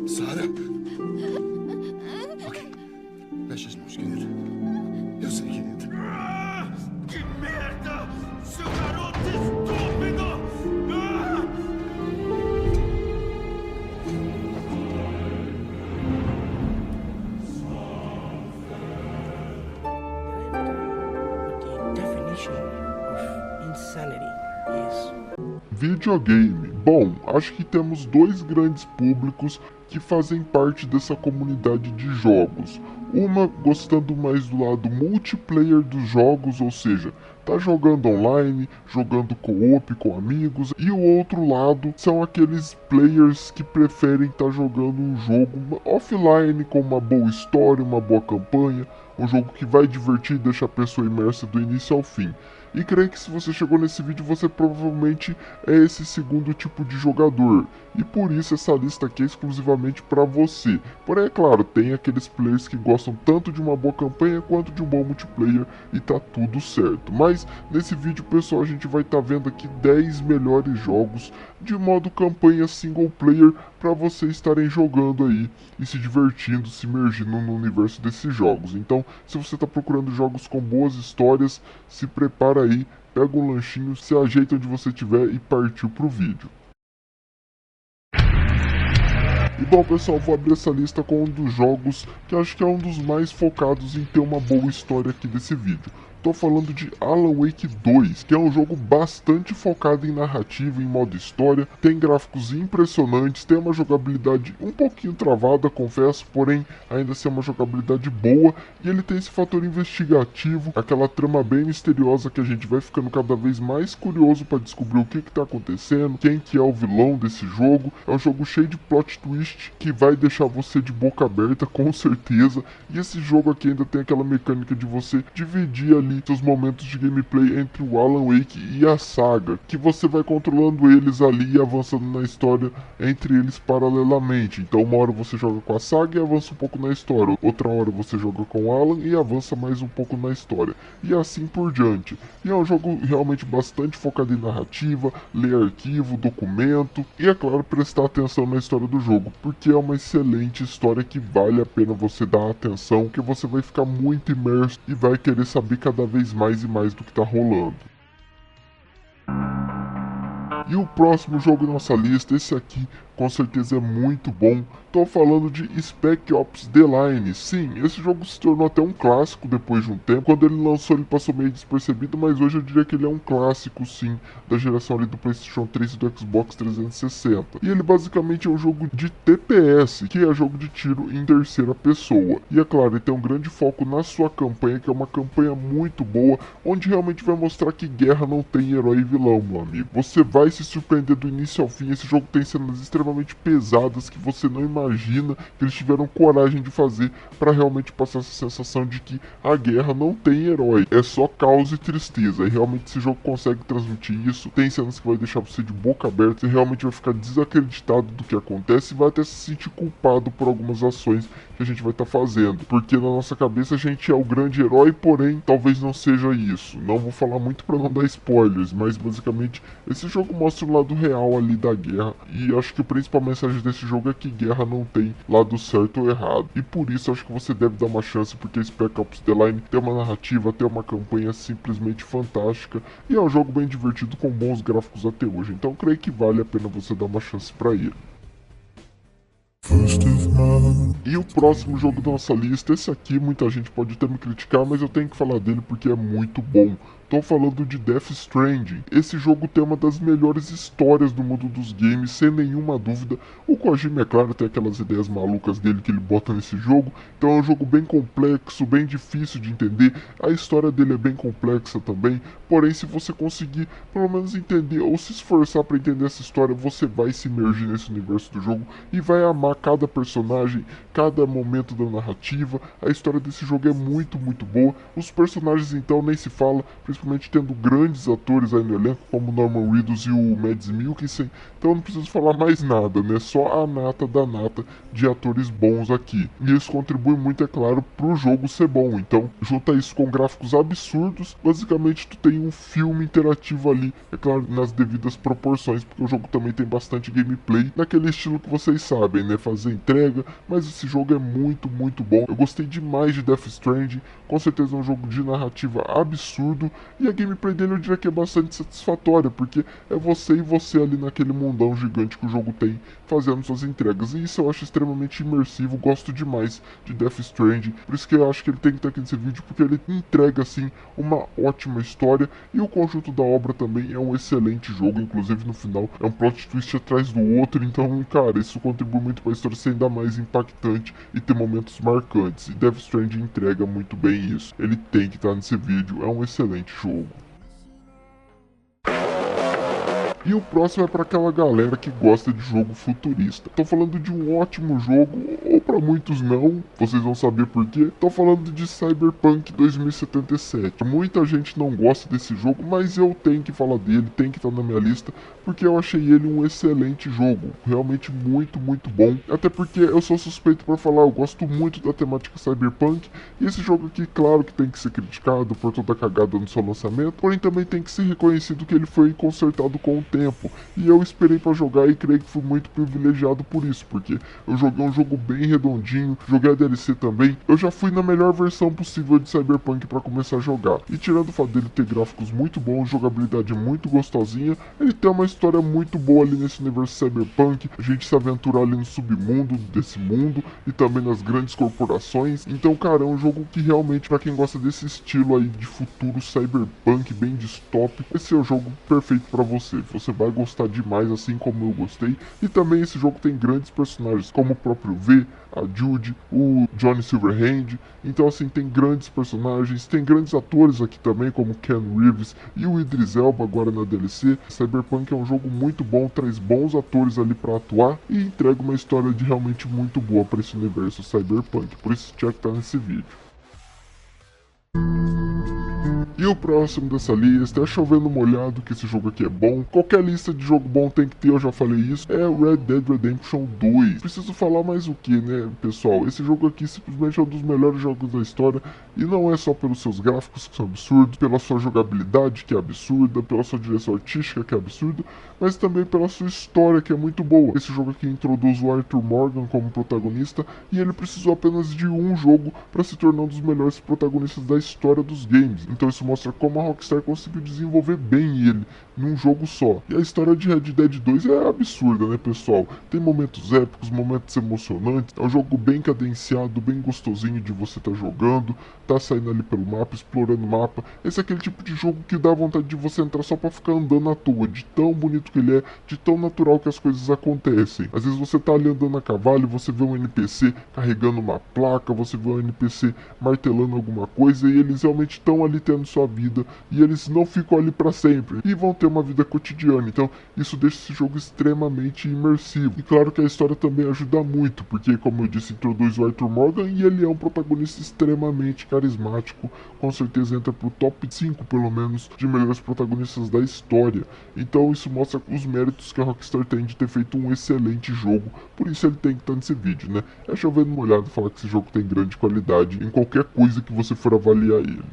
Sara? Ok. Mexe as mãos, querido. Eu sei, querido. Que merda! Seu garoto estúpido! What the definition of insanity is. Videogame. Bom, acho que temos dois grandes públicos que fazem parte dessa comunidade de jogos. Uma gostando mais do lado multiplayer dos jogos, ou seja, tá jogando online, jogando co-op com amigos, e o outro lado são aqueles players que preferem estar jogando um jogo offline com uma boa história, uma boa campanha, um jogo que vai divertir e deixa a pessoa imersa do início ao fim. E creio que se você chegou nesse vídeo, você provavelmente é esse segundo tipo de jogador. E por isso essa lista aqui é exclusivamente para você. Porém, é claro, tem aqueles players que gostam tanto de uma boa campanha quanto de um bom multiplayer e tá tudo certo. Mas nesse vídeo, pessoal, a gente vai estar vendo aqui 10 melhores jogos de modo campanha single player para vocês estarem jogando aí e se divertindo, se imergindo no universo desses jogos. Então, se você está procurando jogos com boas histórias, se prepara aí, pega um lanchinho, se ajeita onde você estiver e partiu pro vídeo. E bom, pessoal, vou abrir essa lista com um dos jogos que acho que é um dos mais focados em ter uma boa história aqui desse vídeo. Tô falando de Alan Wake 2, que é um jogo bastante focado em narrativa, em modo história, tem gráficos impressionantes, tem uma jogabilidade um pouquinho travada, confesso, porém ainda assim é uma jogabilidade boa, e ele tem esse fator investigativo, aquela trama bem misteriosa que a gente vai ficando cada vez mais curioso para descobrir o que está acontecendo, quem que é o vilão desse jogo. É um jogo cheio de plot twist que vai deixar você de boca aberta, com certeza, e esse jogo aqui ainda tem aquela mecânica de você dividir ali seus momentos de gameplay entre o Alan Wake e a saga, que você vai controlando eles ali e avançando na história entre eles paralelamente. Então uma hora você joga com a saga e avança um pouco na história, outra hora você joga com o Alan e avança mais um pouco na história, e assim por diante. E é um jogo realmente bastante focado em narrativa, ler arquivo, documento, e é claro, prestar atenção na história do jogo, porque é uma excelente história que vale a pena você dar atenção, que você vai ficar muito imerso e vai querer saber cada vez mais e mais do que tá rolando. E o próximo jogo da nossa lista, esse aqui com certeza é muito bom. Tô falando de Spec Ops: The Line. Sim, esse jogo se tornou até um clássico depois de um tempo. Quando ele lançou ele passou meio despercebido, mas hoje eu diria que ele é um clássico sim, da geração ali do PlayStation 3 e do Xbox 360. E ele basicamente é um jogo de TPS, que é jogo de tiro em terceira pessoa. E é claro, ele tem um grande foco na sua campanha, que é uma campanha muito boa, onde realmente vai mostrar que guerra não tem herói e vilão, meu amigo. Você vai se surpreender do início ao fim. Esse jogo tem cenas extremamente pesadas que você não imagina que eles tiveram coragem de fazer para realmente passar essa sensação de que a guerra não tem herói, é só caos e tristeza. E realmente esse jogo consegue transmitir isso. Tem cenas que vai deixar você de boca aberta, você realmente vai ficar desacreditado do que acontece e vai até se sentir culpado por algumas ações que a gente vai estar fazendo, porque na nossa cabeça a gente é o grande herói, porém talvez não seja isso. Não vou falar muito para não dar spoilers, mas basicamente esse jogo mostra o lado real ali da guerra, e acho que a principal mensagem desse jogo é que guerra não tem lado certo ou errado, e por isso acho que você deve dar uma chance, porque Spec Ops: The Line tem uma narrativa, tem uma campanha simplesmente fantástica, e é um jogo bem divertido com bons gráficos até hoje, então creio que vale a pena você dar uma chance para ele. E o próximo jogo da nossa lista, esse aqui muita gente pode até me criticar, mas eu tenho que falar dele porque é muito bom. Tô falando de Death Stranding. Esse jogo tem uma das melhores histórias do mundo dos games, sem nenhuma dúvida. O Kojima, é claro, tem aquelas ideias malucas dele que ele bota nesse jogo. Então é um jogo bem complexo, bem difícil de entender. A história dele é bem complexa também. Porém, se você conseguir pelo menos entender ou se esforçar para entender essa história, você vai se imergir nesse universo do jogo e vai amar cada personagem, cada momento da narrativa. A história desse jogo é muito, muito boa. Os personagens então nem se fala, principalmente tendo grandes atores aí no elenco, como Norman Reedus e o Mads Mikkelsen, então eu não preciso falar mais nada, né? Só a nata da nata de atores bons aqui. E isso contribui muito, é claro, pro jogo ser bom. Então, junta isso com gráficos absurdos, basicamente tu tem um filme interativo ali, é claro, nas devidas proporções, porque o jogo também tem bastante gameplay, naquele estilo que vocês sabem, né? Fazer entrega, mas esse jogo é muito, muito bom. Eu gostei demais de Death Stranding, com certeza é um jogo de narrativa absurdo, e a gameplay dele eu diria que é bastante satisfatória, porque é você e você ali naquele mundão gigante que o jogo tem, fazendo suas entregas, e isso eu acho extremamente imersivo, gosto demais de Death Stranding, por isso que eu acho que ele tem que estar aqui nesse vídeo, porque ele entrega assim uma ótima história, e o conjunto da obra também é um excelente jogo, inclusive no final é um plot twist atrás do outro, então cara, isso contribui muito para a história ser ainda mais impactante e ter momentos marcantes, e Death Stranding entrega muito bem isso, ele tem que estar nesse vídeo, é um excelente jogo. E o próximo é para aquela galera que gosta de jogo futurista. Tô falando de um ótimo jogo, ou para muitos não, vocês vão saber por quê. Tô falando de Cyberpunk 2077. Muita gente não gosta desse jogo, mas eu tenho que falar dele, tem que estar na minha lista, porque eu achei ele um excelente jogo. Realmente muito, muito bom. Até porque eu sou suspeito para falar, eu gosto muito da temática Cyberpunk, e esse jogo aqui, claro que tem que ser criticado por toda a cagada no seu lançamento, porém também tem que ser reconhecido que ele foi consertado com o tempo, e eu esperei para jogar e creio que fui muito privilegiado por isso, porque eu joguei um jogo bem redondinho, joguei a DLC também, eu já fui na melhor versão possível de Cyberpunk para começar a jogar, e tirando o fato dele ter gráficos muito bons, jogabilidade muito gostosinha, ele tem uma história muito boa ali nesse universo Cyberpunk, a gente se aventurar ali no submundo desse mundo, e também nas grandes corporações, então cara, é um jogo que realmente para quem gosta desse estilo aí de futuro Cyberpunk bem distópico, esse é o jogo perfeito para você vai gostar demais, assim como eu gostei. E também esse jogo tem grandes personagens, como o próprio V, a Judy, o Johnny Silverhand. Então assim, tem grandes personagens, tem grandes atores aqui também, como Ken Reeves e o Idris Elba agora na DLC. Cyberpunk é um jogo muito bom, traz bons atores ali para atuar e entrega uma história de realmente muito boa para esse universo Cyberpunk. Por isso tinha que estar nesse vídeo. E o próximo dessa lista é chovendo molhado que esse jogo aqui é bom. Qualquer lista de jogo bom tem que ter, eu já falei isso. É o Red Dead Redemption 2. Preciso falar mais o que, né, pessoal? Esse jogo aqui simplesmente é um dos melhores jogos da história. E não é só pelos seus gráficos que são absurdos, pela sua jogabilidade que é absurda, pela sua direção artística que é absurda, mas também pela sua história que é muito boa. Esse jogo aqui introduz o Arthur Morgan como protagonista e ele precisou apenas de um jogo para se tornar um dos melhores protagonistas da história dos games. Então isso mostra como a Rockstar conseguiu desenvolver bem ele num jogo só. E a história de Red Dead 2 é absurda, né, pessoal? Tem momentos épicos, momentos emocionantes. É um jogo bem cadenciado, bem gostosinho de você estar jogando, tá saindo ali pelo mapa, explorando o mapa. Esse é aquele tipo de jogo que dá vontade de você entrar só pra ficar andando à toa, de tão bonito que ele é, de tão natural que as coisas acontecem. Às vezes você tá ali andando a cavalo e você vê um NPC carregando uma placa, você vê um NPC martelando alguma coisa e eles realmente estão ali tendo sua vida e eles não ficam ali para sempre e vão ter uma vida cotidiana. Então isso deixa esse jogo extremamente imersivo. E claro que a história também ajuda muito, porque como eu disse, introduz o Arthur Morgan e ele é um protagonista extremamente carismático, com certeza entra pro top 5 pelo menos de melhores protagonistas da história. Então isso mostra os méritos que a Rockstar tem de ter feito um excelente jogo, por isso ele tem que estar nesse vídeo, né? É chovendo molhado falar que esse jogo tem grande qualidade em qualquer coisa que você for avaliar ele.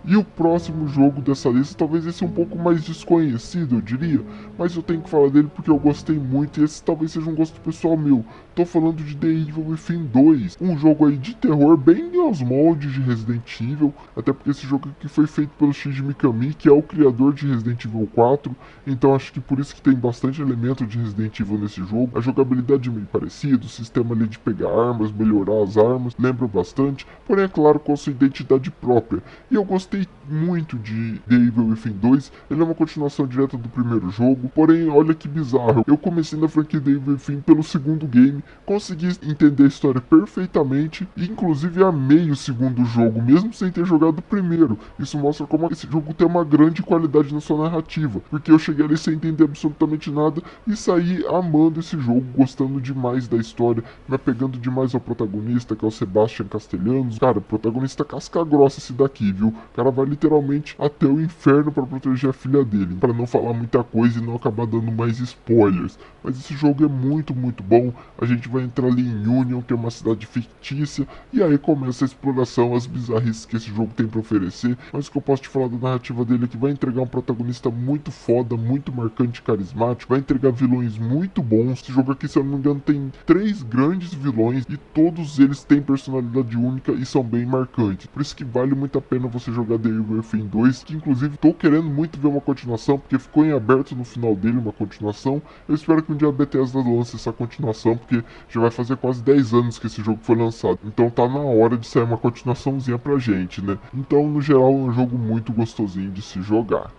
E o próximo jogo dessa lista, talvez esse um pouco mais desconhecido, eu diria, mas eu tenho que falar dele porque eu gostei muito e esse talvez seja um gosto pessoal meu. Tô falando de The Evil Within 2, um jogo aí de terror bem aos moldes de Resident Evil, até porque esse jogo aqui foi feito pelo Shinji Mikami, que é o criador de Resident Evil 4, então acho que por isso que tem bastante elemento de Resident Evil nesse jogo. A jogabilidade é meio parecida, o sistema ali de pegar armas, melhorar as armas, lembra bastante, porém é claro com a sua identidade própria. E eu gostei gostei muito de The Evil Within 2, ele é uma continuação direta do primeiro jogo, porém olha que bizarro, eu comecei na franquia The Evil Within pelo segundo game, consegui entender a história perfeitamente, e inclusive amei o segundo jogo, mesmo sem ter jogado o primeiro. Isso mostra como esse jogo tem uma grande qualidade na sua narrativa, porque eu cheguei ali sem entender absolutamente nada e saí amando esse jogo, gostando demais da história, me apegando demais ao protagonista, que é o Sebastian Castellanos. Cara, protagonista casca grossa esse daqui, viu? O cara vai literalmente até o inferno para proteger a filha dele, para não falar muita coisa e não acabar dando mais spoilers. Mas esse jogo é muito bom. A gente vai entrar ali em Union, que é uma cidade fictícia, e aí começa a exploração, as bizarrices que esse jogo tem para oferecer. Mas o que eu posso te falar da narrativa dele é que vai entregar um protagonista muito foda, muito marcante, carismático, vai entregar vilões muito bons. Esse jogo aqui, se eu não me engano, tem 3 grandes vilões e todos eles têm personalidade única e são bem marcantes. Por isso que vale muito a pena você jogar The Evil Within 2, que inclusive tô querendo muito ver uma continuação, porque ficou em aberto no final dele uma continuação. Eu espero que um dia a Bethesda lance essa continuação, porque já vai fazer quase 10 anos que esse jogo foi lançado. Então tá na hora de sair uma continuaçãozinha pra gente, né? Então, no geral, é um jogo muito gostosinho de se jogar.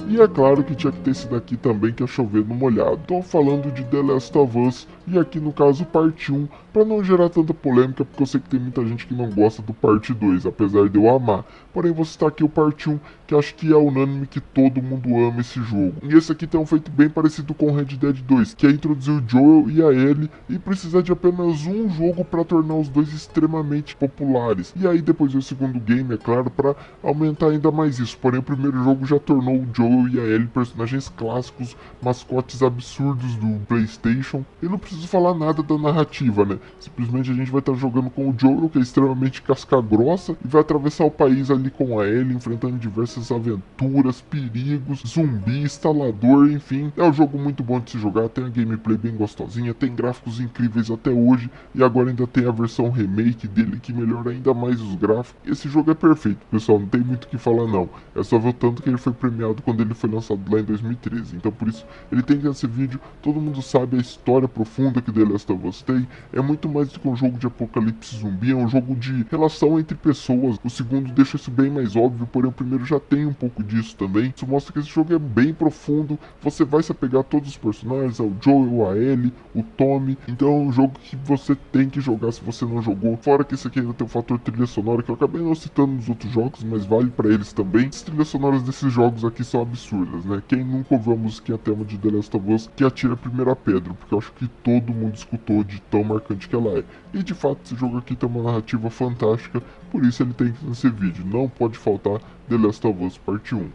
E é claro que tinha que ter esse daqui também, que é chover no molhado. Tô falando de The Last of Us, e aqui no caso parte 1, pra não gerar tanta polêmica, porque eu sei que tem muita gente que não gosta do parte 2, apesar de eu amar. Porém, vou citar aqui o parte 1, que acho que é unânime que todo mundo ama esse jogo. E esse aqui tem um feito bem parecido com Red Dead 2, que é introduzir o Joel e a Ellie, e precisar de apenas um jogo para tornar os dois extremamente populares. E aí depois o segundo game, é claro, para aumentar ainda mais isso. Porém, o primeiro jogo já tornou o Joel e a Ellie personagens clássicos, mascotes absurdos do PlayStation. E não preciso falar nada da narrativa, né? Simplesmente a gente vai estar jogando com o Joel, que é extremamente casca-grossa, e vai atravessar o país ali com a Ellie, enfrentando diversas aventuras, perigos, zumbi, instalador, enfim. É um jogo muito bom de se jogar, tem a gameplay bem gostosinha, tem gráficos incríveis até hoje, e agora ainda tem a versão remake dele, que melhora ainda mais os gráficos. Esse jogo é perfeito, pessoal, não tem muito o que falar não. É só ver o tanto que ele foi premiado quando ele foi lançado lá em 2013. Então por isso ele tem que esse vídeo. Todo mundo sabe a história profunda que The Last of Us tem. É muito mais do que um jogo de apocalipse zumbi, é um jogo de relação entre pessoas. O segundo deixa isso bem mais óbvio, porém o primeiro já tem um pouco disso também. Isso mostra que esse jogo é bem profundo. Você vai se apegar a todos os personagens, ao Joel, a Ellie, o Tommy. Então é um jogo que você tem que jogar se você não jogou. Fora que esse aqui ainda tem o fator trilha sonora, que eu acabei não citando nos outros jogos, mas vale pra eles também. As trilhas sonoras desses jogos aqui são absurdas, né? Quem nunca ouviu a musiquinha tema de The Last of Us, que atira a primeira pedra, porque eu acho que todo mundo escutou de tão marcante que ela é. E de fato esse jogo aqui tem uma narrativa fantástica, por isso ele tem que nesse vídeo. Não pode faltar The Last of Us Parte 1.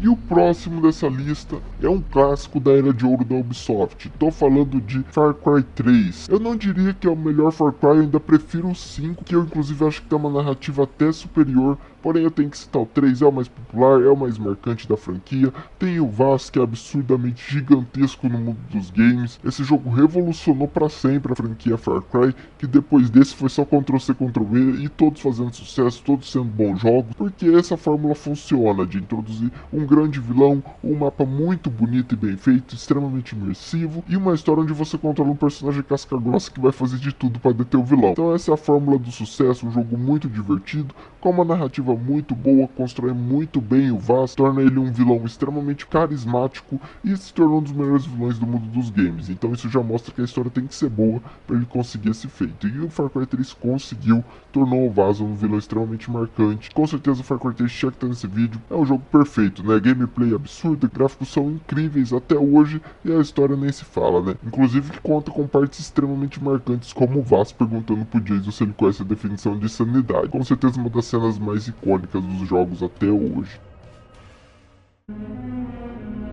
E o próximo dessa lista é um clássico da era de ouro da Ubisoft. Tô falando de Far Cry 3. Eu não diria que é o melhor Far Cry, eu ainda prefiro o 5, que eu inclusive acho que tem uma narrativa até superior. Porém eu tenho que citar o 3, é o mais popular, é o mais marcante da franquia. Tem o Vaz, que é absurdamente gigantesco no mundo dos games. Esse jogo revolucionou para sempre a franquia Far Cry, que depois desse foi só Ctrl-C, Ctrl-V e todos fazendo sucesso, todos sendo bons jogos, porque essa fórmula funciona de introduzir um grande vilão, um mapa muito bonito e bem feito, extremamente imersivo, e uma história onde você controla um personagem casca-grossa que vai fazer de tudo para deter o vilão. Então essa é a fórmula do sucesso, um jogo muito divertido, com uma narrativa muito boa, constrói muito bem o Vaz, torna ele um vilão extremamente carismático e se tornou um dos melhores vilões do mundo dos games. Então isso já mostra que a história tem que ser boa para ele conseguir esse feito. E o Far Cry 3 conseguiu, tornou o Vaz um vilão extremamente marcante. Com certeza o Far Cry 3 tinha que estar nesse vídeo. É um jogo perfeito, né? Gameplay absurda, gráficos são incríveis até hoje e a história nem se fala, né? Inclusive conta com partes extremamente marcantes, como o Vaz perguntando pro Jason se ele conhece a definição de sanidade. Com certeza uma das cenas mais icônicas dos jogos até hoje.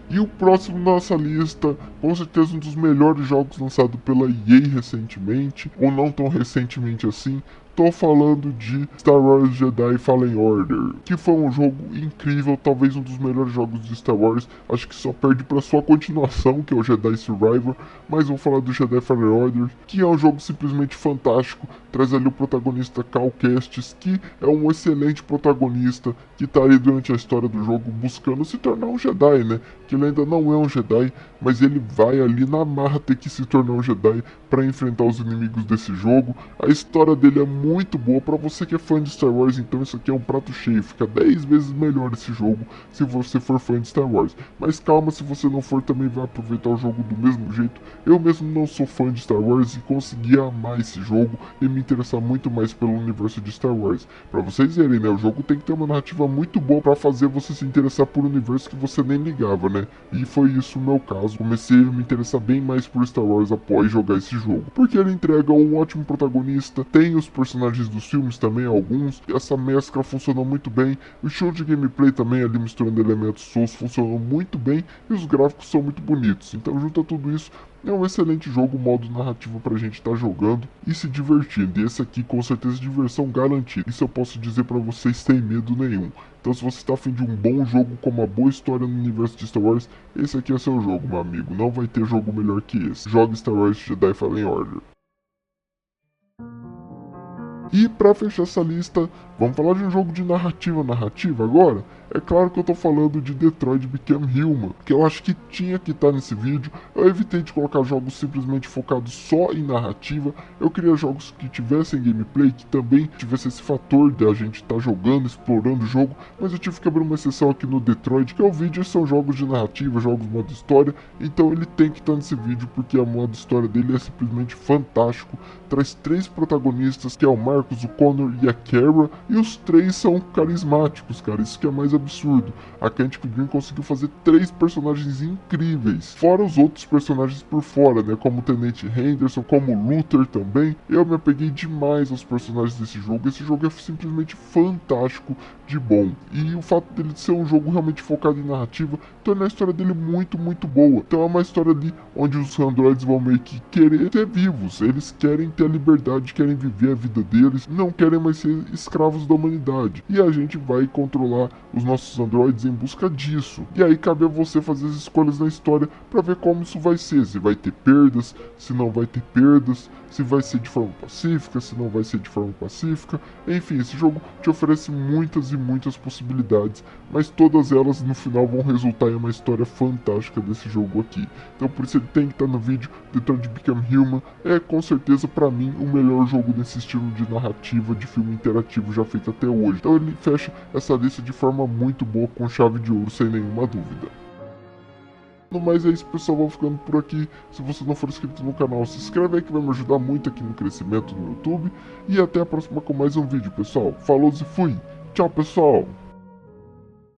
E o próximo da nossa lista, com certeza um dos melhores jogos lançados pela EA recentemente, ou não tão recentemente assim. Tô falando de Star Wars Jedi Fallen Order, que foi um jogo incrível, talvez um dos melhores jogos de Star Wars. Acho que só perde para sua continuação, que é o Jedi Survivor, mas vou falar do Jedi Fallen Order, que é um jogo simplesmente fantástico. Traz ali o protagonista Cal Kestis, que é um excelente protagonista, que tá ali durante a história do jogo buscando se tornar um Jedi, né? Que ele ainda não é um Jedi, mas ele vai ali na marra ter que se tornar um Jedi para enfrentar os inimigos desse jogo. A história dele é muito boa. Para você que é fã de Star Wars, então isso aqui é um prato cheio. Fica 10 vezes melhor esse jogo se você for fã de Star Wars. Mas calma, se você não for, também vai aproveitar o jogo do mesmo jeito. Eu mesmo não sou fã de Star Wars e consegui amar esse jogo e me interessar muito mais pelo universo de Star Wars. Para vocês verem, né, o jogo tem que ter uma narrativa muito boa para fazer você se interessar por um universo que você nem ligava, né? E foi isso o meu caso. Comecei a me interessar bem mais por Star Wars após jogar esse jogo, porque ele entrega um ótimo protagonista, tem os personagens dos filmes também, alguns, essa mescla funcionou muito bem, o show de gameplay também ali misturando elementos Souls funcionou muito bem e os gráficos são muito bonitos. Então junta tudo isso, é um excelente jogo, modo narrativo pra gente estar jogando e se divertindo. E esse aqui com certeza diversão garantida. Isso eu posso dizer pra vocês sem medo nenhum. Então se você está afim de um bom jogo com uma boa história no universo de Star Wars, esse aqui é seu jogo, meu amigo. Não vai ter jogo melhor que esse. Jogue Star Wars Jedi Fallen Order. E pra fechar essa lista, vamos falar de um jogo de narrativa agora? É claro que eu tô falando de Detroit Become Human, que eu acho que tinha que estar nesse vídeo. Eu evitei de colocar jogos simplesmente focados só em narrativa. Eu queria jogos que tivessem gameplay, que também tivesse esse fator de a gente estar jogando, explorando o jogo. Mas eu tive que abrir uma exceção aqui no Detroit, que é o vídeo, são jogos de narrativa, jogos modo história. Então ele tem que estar nesse vídeo, porque a modo história dele é simplesmente fantástico. Traz 3 protagonistas, que é o Marcus, o Connor e a Kara, e os 3 são carismáticos, cara, isso que é mais absurdo. A Quantic Dream conseguiu fazer 3 personagens incríveis, fora os outros personagens por fora, né, como o Tenente Henderson, como o Luther também. Eu me apeguei demais aos personagens desse jogo. Esse jogo é simplesmente fantástico de bom, e o fato dele ser um jogo realmente focado em narrativa torna a história dele muito boa. Então é uma história ali onde os androides vão meio que querer ser vivos, eles querem ter a liberdade, querem viver a vida deles, não querem mais ser escravos da humanidade, e a gente vai controlar os nossos androides em busca disso. E aí cabe a você fazer as escolhas na história para ver como isso vai ser, se vai ter perdas, se não vai ter perdas, se vai ser de forma pacífica, se não vai ser de forma pacífica. Enfim, esse jogo te oferece muitas e muitas possibilidades, mas todas elas no final vão resultar em uma história fantástica desse jogo aqui. Então por isso ele tem que estar no vídeo. Detroit Become Human é com certeza para mim o melhor jogo nesse estilo de narrativa de filme interativo já feito até hoje. Então ele fecha essa lista de forma muito boa, com chave de ouro, sem nenhuma dúvida. No mais é isso, pessoal, vou ficando por aqui. Se você não for inscrito no canal, se inscreve aí que vai me ajudar muito aqui no crescimento no YouTube. E até a próxima com mais um vídeo, pessoal. Falou e fui! Tchau, pessoal!